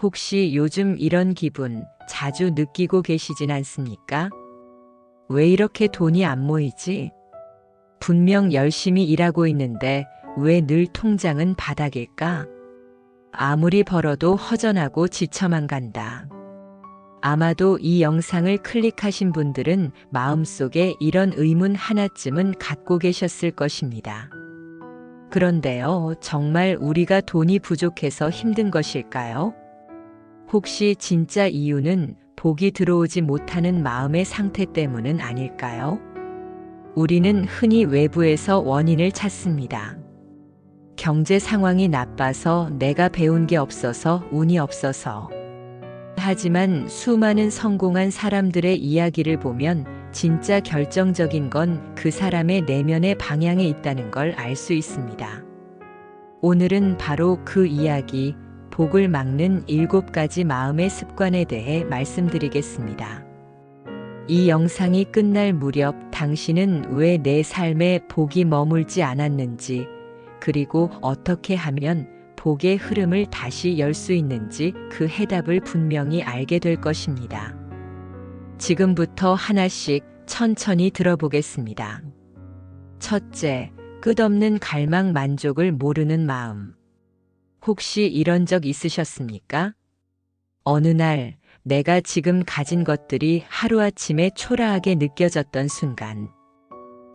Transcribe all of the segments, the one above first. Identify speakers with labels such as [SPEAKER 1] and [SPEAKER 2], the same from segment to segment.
[SPEAKER 1] 혹시 요즘 이런 기분 자주 느끼고 계시진 않습니까? 왜 이렇게 돈이 안 모이지? 분명 열심히 일하고 있는데 왜 늘 통장은 바닥일까? 아무리 벌어도 허전하고 지쳐만 간다. 아마도 이 영상을 클릭하신 분들은 마음속에 이런 의문 하나쯤은 갖고 계셨을 것입니다. 그런데요, 정말 우리가 돈이 부족해서 힘든 것일까요? 혹시 진짜 이유는 복이 들어오지 못하는 마음의 상태 때문은 아닐까요? 우리는 흔히 외부에서 원인을 찾습니다. 경제 상황이 나빠서, 내가 배운 게 없어서, 운이 없어서. 하지만 수많은 성공한 사람들의 이야기를 보면 진짜 결정적인 건 그 사람의 내면의 방향에 있다는 걸 알 수 있습니다. 오늘은 바로 그 이야기, 복을 막는 7가지 마음의 습관에 대해 말씀드리겠습니다. 이 영상이 끝날 무렵 당신은 왜 내 삶에 복이 머물지 않았는지, 그리고 어떻게 하면 복의 흐름을 다시 열 수 있는지 그 해답을 분명히 알게 될 것입니다. 지금부터 하나씩 천천히 들어보겠습니다. 첫째, 끝없는 갈망, 만족을 모르는 마음. 혹시 이런 적 있으셨습니까? 어느 날 내가 지금 가진 것들이 하루아침에 초라하게 느껴졌던 순간,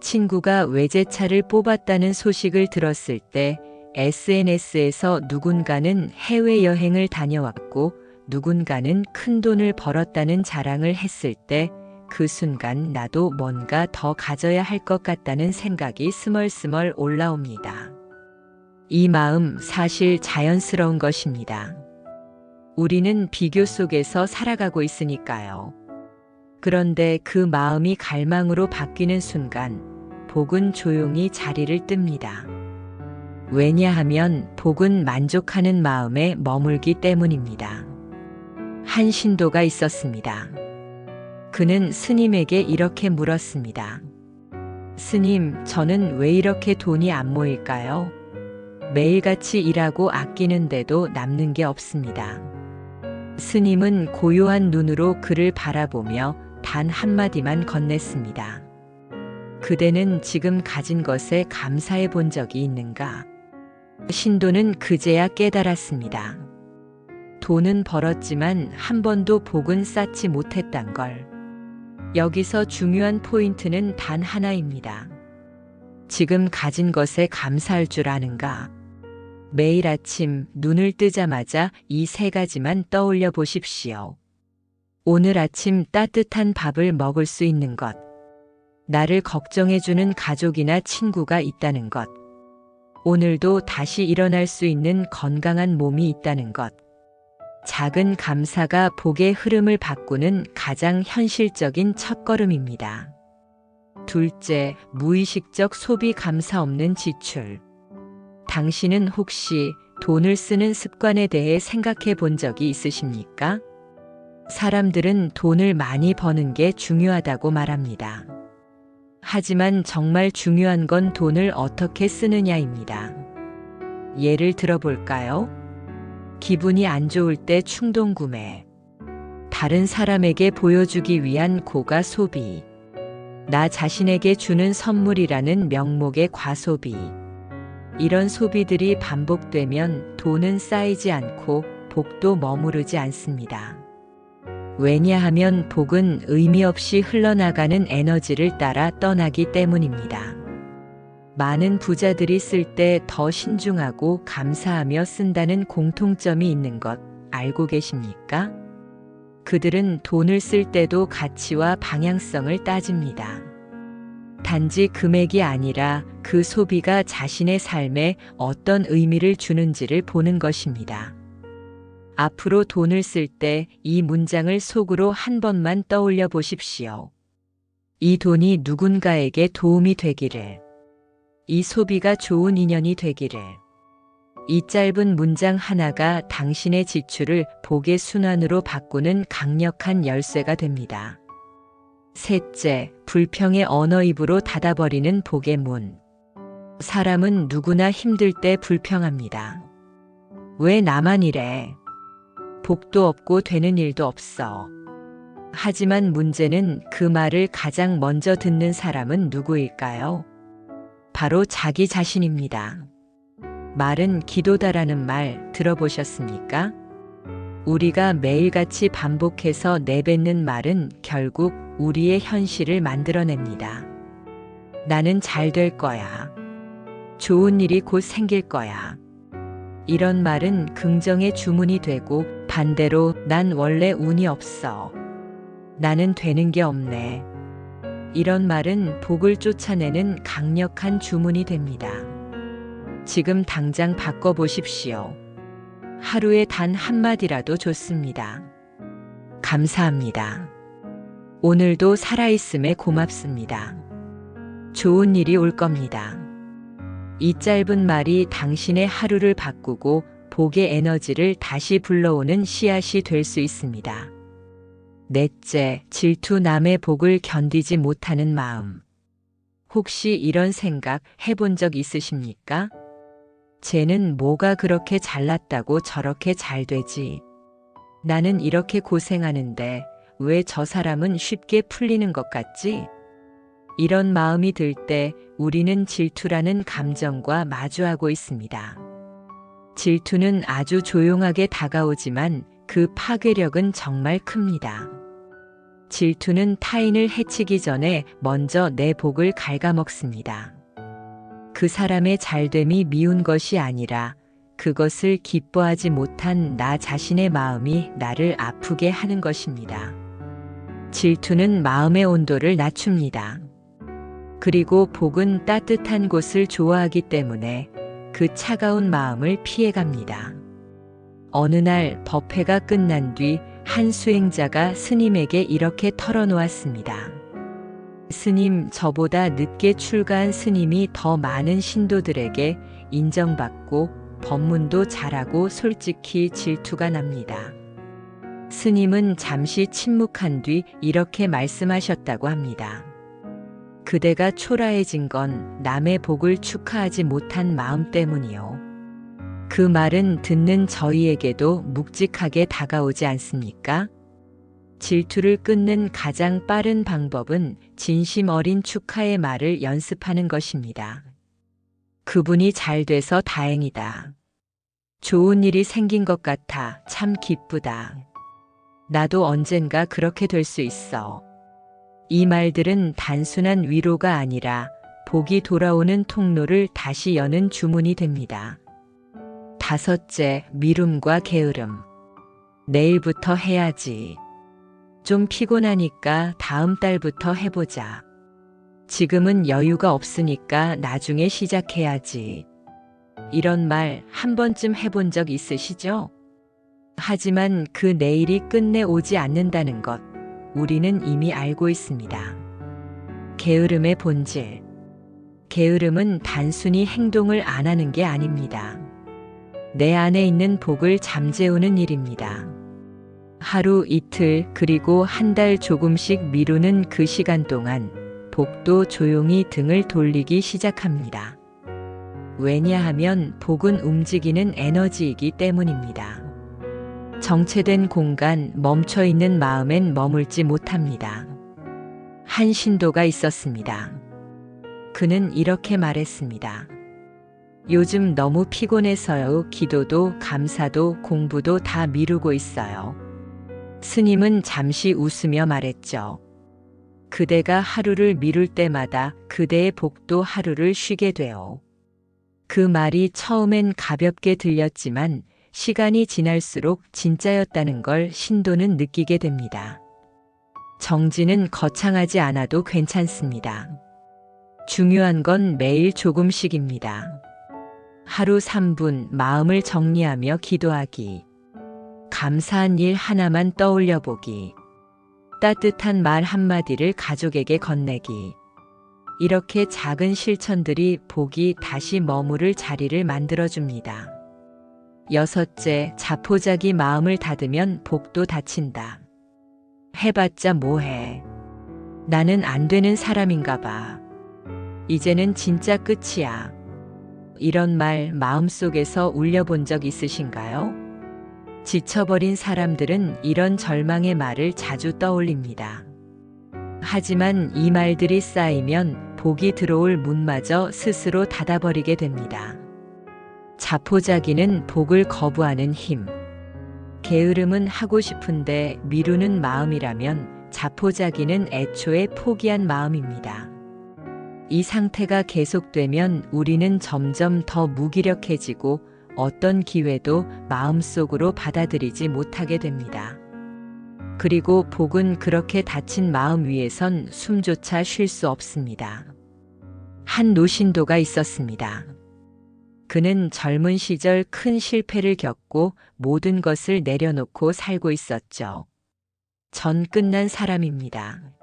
[SPEAKER 1] 친구가 외제차를 뽑았다는 소식을 들었을 때, SNS에서 누군가는 해외여행을 다녀왔고 누군가는 큰 돈을 벌었다는 자랑을 했을 때, 그 순간 나도 뭔가 더 가져야 할 것 같다는 생각이 스멀스멀 올라옵니다. 이 마음 사실 자연스러운 것입니다. 우리는 비교 속에서 살아가고 있으니까요. 그런데 그 마음이 갈망으로 바뀌는 순간 복은 조용히 자리를 뜹니다. 왜냐하면 복은 만족하는 마음에 머물기 때문입니다. 한 신도가 있었습니다. 그는 스님에게 이렇게 물었습니다. 스님, 저는 왜 이렇게 돈이 안 모일까요? 매일같이 일하고 아끼는데도 남는 게 없습니다. 스님은 고요한 눈으로 그를 바라보며 단 한마디만 건넸습니다. 그대는 지금 가진 것에 감사해 본 적이 있는가? 신도는 그제야 깨달았습니다. 돈은 벌었지만 한 번도 복은 쌓지 못했단 걸. 여기서 중요한 포인트는 단 하나입니다. 지금 가진 것에 감사할 줄 아는가? 매일 아침 눈을 뜨자마자 이 3가지만 떠올려 보십시오. 오늘 아침 따뜻한 밥을 먹을 수 있는 것. 나를 걱정해주는 가족이나 친구가 있다는 것. 오늘도 다시 일어날 수 있는 건강한 몸이 있다는 것. 작은 감사가 복의 흐름을 바꾸는 가장 현실적인 첫걸음입니다. 둘째, 무의식적 소비, 감사 없는 지출. 당신은 혹시 돈을 쓰는 습관에 대해 생각해 본 적이 있으십니까? 사람들은 돈을 많이 버는 게 중요하다고 말합니다. 하지만 정말 중요한 건 돈을 어떻게 쓰느냐입니다. 예를 들어볼까요? 기분이 안 좋을 때 충동 구매, 다른 사람에게 보여주기 위한 고가 소비, 나 자신에게 주는 선물이라는 명목의 과소비. 이런 소비들이 반복되면 돈은 쌓이지 않고 복도 머무르지 않습니다. 왜냐하면 복은 의미 없이 흘러나가는 에너지를 따라 떠나기 때문입니다. 많은 부자들이 쓸 때 더 신중하고 감사하며 쓴다는 공통점이 있는 것 알고 계십니까? 그들은 돈을 쓸 때도 가치와 방향성을 따집니다. 단지 금액이 아니라 그 소비가 자신의 삶에 어떤 의미를 주는지를 보는 것입니다. 앞으로 돈을 쓸 때 이 문장을 속으로 한 번만 떠올려 보십시오. 이 돈이 누군가에게 도움이 되기를. 이 소비가 좋은 인연이 되기를. 이 짧은 문장 하나가 당신의 지출을 복의 순환으로 바꾸는 강력한 열쇠가 됩니다. 셋째, 불평의 언어입으로 닫아버리는 복의 문. 사람은 누구나 힘들 때 불평합니다. 왜 나만 이래? 복도 없고 되는 일도 없어. 하지만 문제는 그 말을 가장 먼저 듣는 사람은 누구일까요? 바로 자기 자신입니다. 말은 기도다라는 말 들어보셨습니까? 우리가 매일같이 반복해서 내뱉는 말은 결국 우리의 현실을 만들어냅니다. 나는 잘 될 거야. 좋은 일이 곧 생길 거야. 이런 말은 긍정의 주문이 되고 반대로 난 원래 운이 없어. 나는 되는 게 없네. 이런 말은 복을 쫓아내는 강력한 주문이 됩니다. 지금 당장 바꿔보십시오. 하루에 단 한마디라도 좋습니다. 감사합니다. 오늘도 살아있음에 고맙습니다. 좋은 일이 올 겁니다. 이 짧은 말이 당신의 하루를 바꾸고 복의 에너지를 다시 불러오는 씨앗이 될 수 있습니다. 넷째, 질투 남의 복을 견디지 못하는 마음. 혹시 이런 생각 해본 적 있으십니까? 쟤는 뭐가 그렇게 잘났다고 저렇게 잘 되지? 나는 이렇게 고생하는데 왜 저 사람은 쉽게 풀리는 것 같지? 이런 마음이 들 때 우리는 질투라는 감정과 마주하고 있습니다. 질투는 아주 조용하게 다가오지만 그 파괴력은 정말 큽니다. 질투는 타인을 해치기 전에 먼저 내 복을 갉아먹습니다. 그 사람의 잘됨이 미운 것이 아니라 그것을 기뻐하지 못한 나 자신의 마음이 나를 아프게 하는 것입니다. 질투는 마음의 온도를 낮춥니다. 그리고 복은 따뜻한 곳을 좋아하기 때문에 그 차가운 마음을 피해갑니다. 어느 날 법회가 끝난 뒤 한 수행자가 스님에게 이렇게 털어놓았습니다. 스님, 저보다 늦게 출가한 스님이 더 많은 신도들에게 인정받고 법문도 잘하고 솔직히 질투가 납니다. 스님은 잠시 침묵한 뒤 이렇게 말씀하셨다고 합니다. 그대가 초라해진 건 남의 복을 축하하지 못한 마음 때문이요. 그 말은 듣는 저희에게도 묵직하게 다가오지 않습니까? 질투를 끊는 가장 빠른 방법은 진심 어린 축하의 말을 연습하는 것입니다. 그분이 잘 돼서 다행이다. 좋은 일이 생긴 것 같아 참 기쁘다. 나도 언젠가 그렇게 될 수 있어. 이 말들은 단순한 위로가 아니라 복이 돌아오는 통로를 다시 여는 주문이 됩니다. 다섯째, 미움과 게으름. 내일부터 해야지. 좀 피곤하니까 다음 달부터 해보자. 지금은 여유가 없으니까 나중에 시작해야지. 이런 말 한 번쯤 해본 적 있으시죠? 하지만 그 내일이 끝내 오지 않는다는 것, 우리는 이미 알고 있습니다. 게으름의 본질. 게으름은 단순히 행동을 안 하는 게 아닙니다. 내 안에 있는 복을 잠재우는 일입니다. 하루 이틀 그리고 한 달 조금씩 미루는 그 시간 동안 복도 조용히 등을 돌리기 시작합니다. 왜냐하면 복은 움직이는 에너지이기 때문입니다. 정체된 공간, 멈춰있는 마음엔 머물지 못합니다. 한 신도가 있었습니다. 그는 이렇게 말했습니다. 요즘 너무 피곤해서요. 기도도 감사도 공부도 다 미루고 있어요. 스님은 잠시 웃으며 말했죠. 그대가 하루를 미룰 때마다 그대의 복도 하루를 쉬게 돼요. 그 말이 처음엔 가볍게 들렸지만 시간이 지날수록 진짜였다는 걸 신도는 느끼게 됩니다. 정진은 거창하지 않아도 괜찮습니다. 중요한 건 매일 조금씩입니다. 하루 3분 마음을 정리하며 기도하기. 감사한 일 하나만 떠올려 보기. 따뜻한 말 한마디를 가족에게 건네기. 이렇게 작은 실천들이 복이 다시 머무를 자리를 만들어줍니다. 여섯째, 자포자기 마음을 닫으면 복도 닫힌다. 해봤자 뭐해. 나는 안 되는 사람인가 봐. 이제는 진짜 끝이야. 이런 말 마음속에서 울려본 적 있으신가요? 지쳐버린 사람들은 이런 절망의 말을 자주 떠올립니다. 하지만 이 말들이 쌓이면 복이 들어올 문마저 스스로 닫아버리게 됩니다. 자포자기는 복을 거부하는 힘. 게으름은 하고 싶은데 미루는 마음이라면 자포자기는 애초에 포기한 마음입니다. 이 상태가 계속되면 우리는 점점 더 무기력해지고 어떤 기회도 마음속으로 받아들이지 못하게 됩니다. 그리고 복은 그렇게 닫힌 마음 위에선 숨조차 쉴 수 없습니다. 한 노신도가 있었습니다. 그는 젊은 시절 큰 실패를 겪고 모든 것을 내려놓고 살고 있었죠. 전 끝난 사람입니다.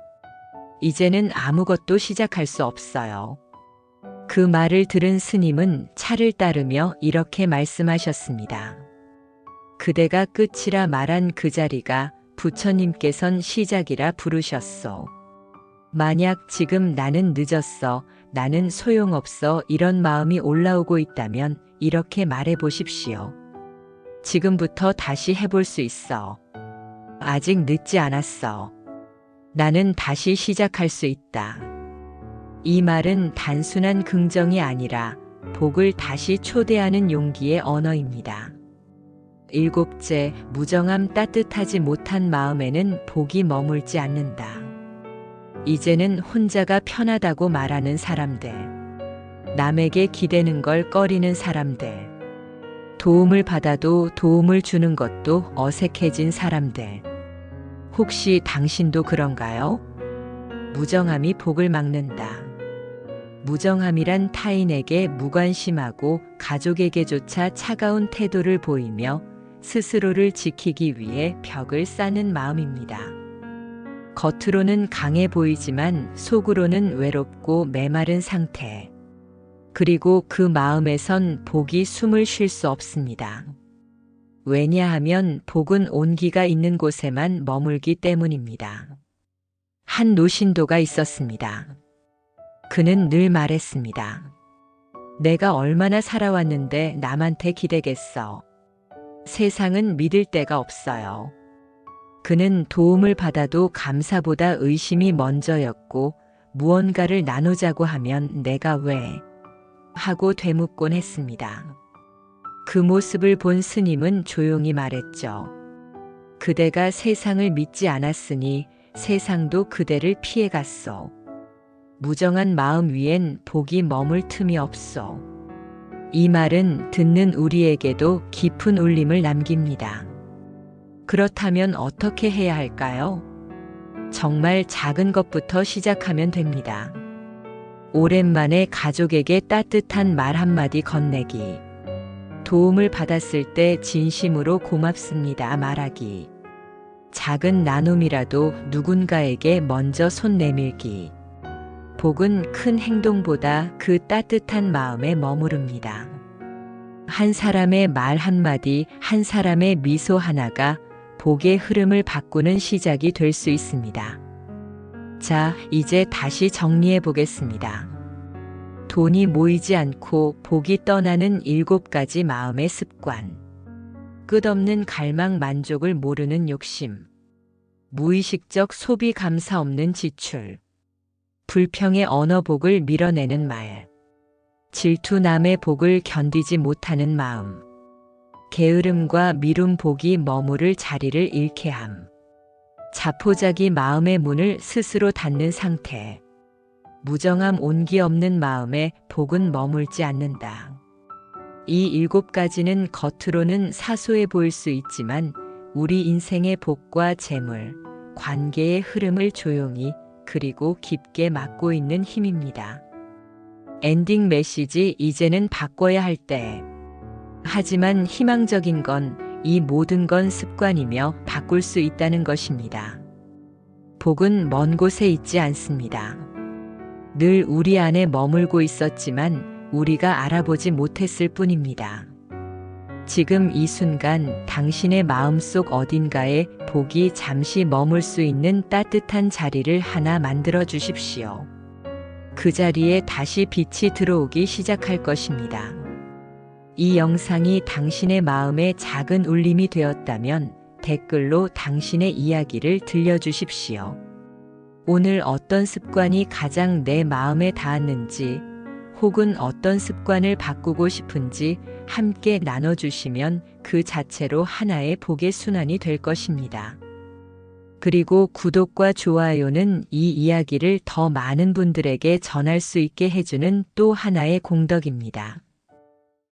[SPEAKER 1] 이제는 아무것도 시작할 수 없어요. 그 말을 들은 스님은 차를 따르며 이렇게 말씀하셨습니다. 그대가 끝이라 말한 그 자리가 부처님께선 시작이라 부르셨소. 만약 지금 나는 늦었어, 나는 소용없어 이런 마음이 올라오고 있다면 이렇게 말해 보십시오. 지금부터 다시 해볼 수 있어. 아직 늦지 않았어. 나는 다시 시작할 수 있다. 이 말은 단순한 긍정이 아니라 복을 다시 초대하는 용기의 언어입니다. 일곱째, 무정함 따뜻하지 못한 마음에는 복이 머물지 않는다. 이제는 혼자가 편하다고 말하는 사람들, 남에게 기대는 걸 꺼리는 사람들, 도움을 받아도 도움을 주는 것도 어색해진 사람들. 혹시 당신도 그런가요? 무정함이 복을 막는다. 무정함이란 타인에게 무관심하고 가족에게조차 차가운 태도를 보이며 스스로를 지키기 위해 벽을 쌓는 마음입니다. 겉으로는 강해 보이지만 속으로는 외롭고 메마른 상태. 그리고 그 마음에선 복이 숨을 쉴 수 없습니다. 왜냐하면 복은 온기가 있는 곳에만 머물기 때문입니다. 한 노신도가 있었습니다. 그는 늘 말했습니다. 내가 얼마나 살아왔는데 남한테 기대겠어. 세상은 믿을 데가 없어요. 그는 도움을 받아도 감사보다 의심이 먼저였고 무언가를 나누자고 하면 내가 왜? 하고 되묻곤 했습니다. 그 모습을 본 스님은 조용히 말했죠. 그대가 세상을 믿지 않았으니 세상도 그대를 피해갔소. 무정한 마음 위엔 복이 머물 틈이 없소. 이 말은 듣는 우리에게도 깊은 울림을 남깁니다. 그렇다면 어떻게 해야 할까요? 정말 작은 것부터 시작하면 됩니다. 오랜만에 가족에게 따뜻한 말 한마디 건네기. 도움을 받았을 때 진심으로 고맙습니다 말하기. 작은 나눔이라도 누군가에게 먼저 손 내밀기. 복은 큰 행동보다 그 따뜻한 마음에 머무릅니다. 한 사람의 말 한마디, 한 사람의 미소 하나가 복의 흐름을 바꾸는 시작이 될 수 있습니다. 자, 이제 다시 정리해 보겠습니다. 돈이 모이지 않고 복이 떠나는 7가지 마음의 습관. 끝없는 갈망, 만족을 모르는 욕심. 무의식적 소비, 감사 없는 지출. 불평의 언어, 복을 밀어내는 말. 질투, 남의 복을 견디지 못하는 마음. 게으름과 미움, 복이 머무를 자리를 잃게 함. 자포자기, 마음의 문을 스스로 닫는 상태. 무정함, 온기 없는 마음에 복은 머물지 않는다. 이 7가지는 겉으로는 사소해 보일 수 있지만 우리 인생의 복과 재물, 관계의 흐름을 조용히 그리고 깊게 막고 있는 힘입니다. 엔딩 메시지, 이제는 바꿔야 할 때. 하지만 희망적인 건 이 모든 건 습관이며 바꿀 수 있다는 것입니다. 복은 먼 곳에 있지 않습니다. 늘 우리 안에 머물고 있었지만 우리가 알아보지 못했을 뿐입니다. 지금 이 순간 당신의 마음속 어딘가에 복이 잠시 머물 수 있는 따뜻한 자리를 하나 만들어 주십시오. 그 자리에 다시 빛이 들어오기 시작할 것입니다. 이 영상이 당신의 마음에 작은 울림이 되었다면 댓글로 당신의 이야기를 들려주십시오. 오늘 어떤 습관이 가장 내 마음에 닿았는지, 혹은 어떤 습관을 바꾸고 싶은지 함께 나눠주시면 그 자체로 하나의 복의 순환이 될 것입니다. 그리고 구독과 좋아요는 이 이야기를 더 많은 분들에게 전할 수 있게 해주는 또 하나의 공덕입니다.